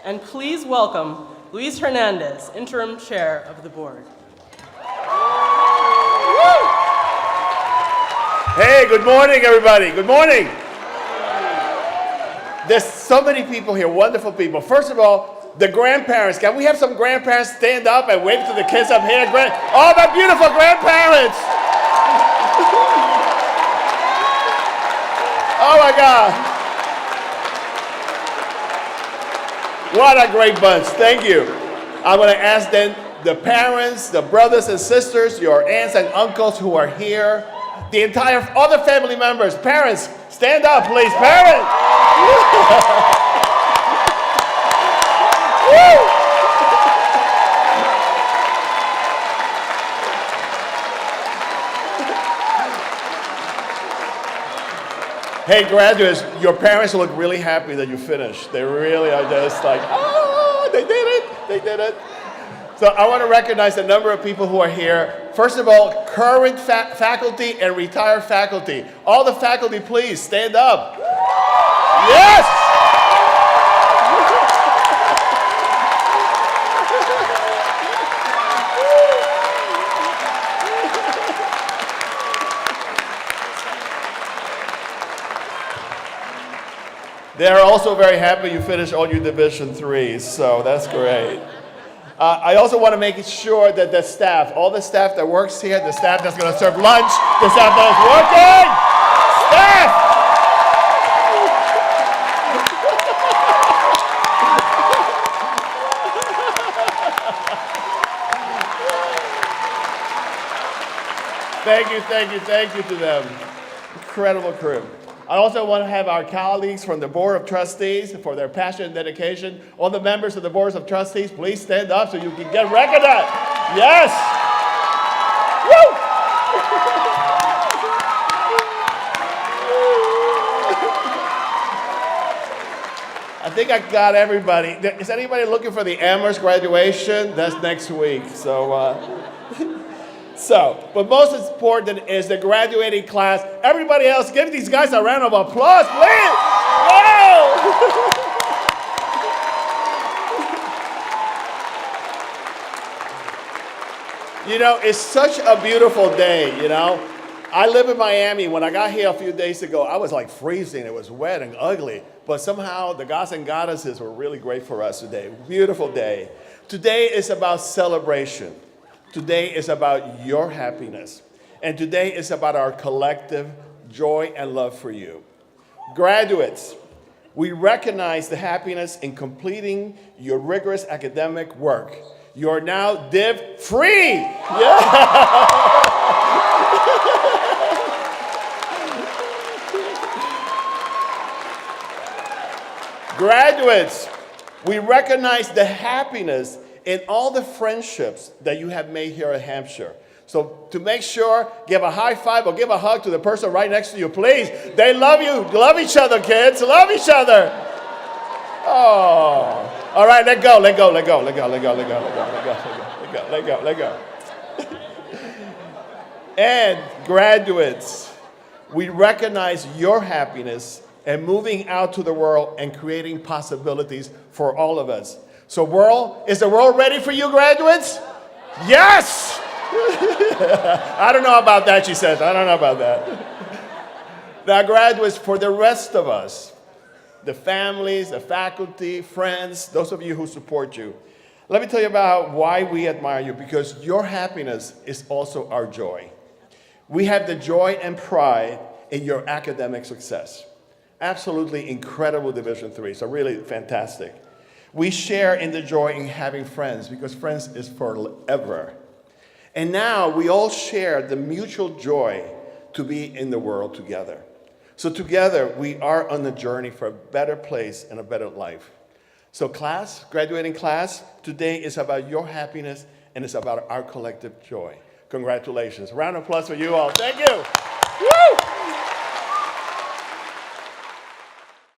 And please welcome Luis Hernandez, Interim Chair of the Board. Hey, good morning, everybody. Good morning. There's so many people here, wonderful people. First of all, the grandparents. Can we have some grandparents stand up and wave to the kids up here? Oh, my beautiful grandparents. Oh, my God. What a great bunch. Thank you. I'm going to ask then the parents, the brothers and sisters, your aunts and uncles who are here, all the family members, parents, stand up, please. Parents. Hey, graduates, your parents look really happy that you finished. They really are just like, oh, they did it, they did it. So I want to recognize a number of people who are here. First of all, current faculty and retired faculty. All the faculty, please stand up. Yes! They're also very happy you finished all your Division 3s, so that's great. I also want to make sure that the staff, all the staff that works here, the staff that's going to serve lunch, the staff that is working, staff! Thank you to them. Incredible crew. I also want to have our colleagues from the Board of Trustees for their passion and dedication. All the members of the Boards of Trustees, please stand up so you can get recognized. Yes! Woo! I think I got everybody. Is anybody looking for the Amherst graduation? That's next week. But most important is the graduating class. Everybody else, give these guys a round of applause, please. Whoa! You know, it's such a beautiful day, you know. I live in Miami. When I got here a few days ago, I was like freezing. It was wet and ugly. But somehow the gods and goddesses were really great for us today. Beautiful day. Today is about celebration. Today is about your happiness. And today is about our collective joy and love for you. Graduates, we recognize the happiness in completing your rigorous academic work. You are now div free. Yeah. Graduates, we recognize the happiness in all the friendships that you have made here at Hampshire. So to make sure, give a high five or give a hug to the person right next to you, please. They love you. Love each other, kids. Love each other. Oh. All right, let go. And graduates, we recognize your happiness and moving out to the world and creating possibilities for all of us. So is the world ready for you, graduates? Yes! I don't know about that, she says. I don't know about that. Now, graduates, for the rest of us, the families, the faculty, friends, those of you who support you, let me tell you about why we admire you, because your happiness is also our joy. We have the joy and pride in your academic success. Absolutely incredible Division 3, so really fantastic. We share in the joy in having friends, because friends is forever. And now we all share the mutual joy to be in the world together. So together we are on the journey for a better place and a better life. So class, graduating class, today is about your happiness and it's about our collective joy. Congratulations. Round of applause for you all. Thank you.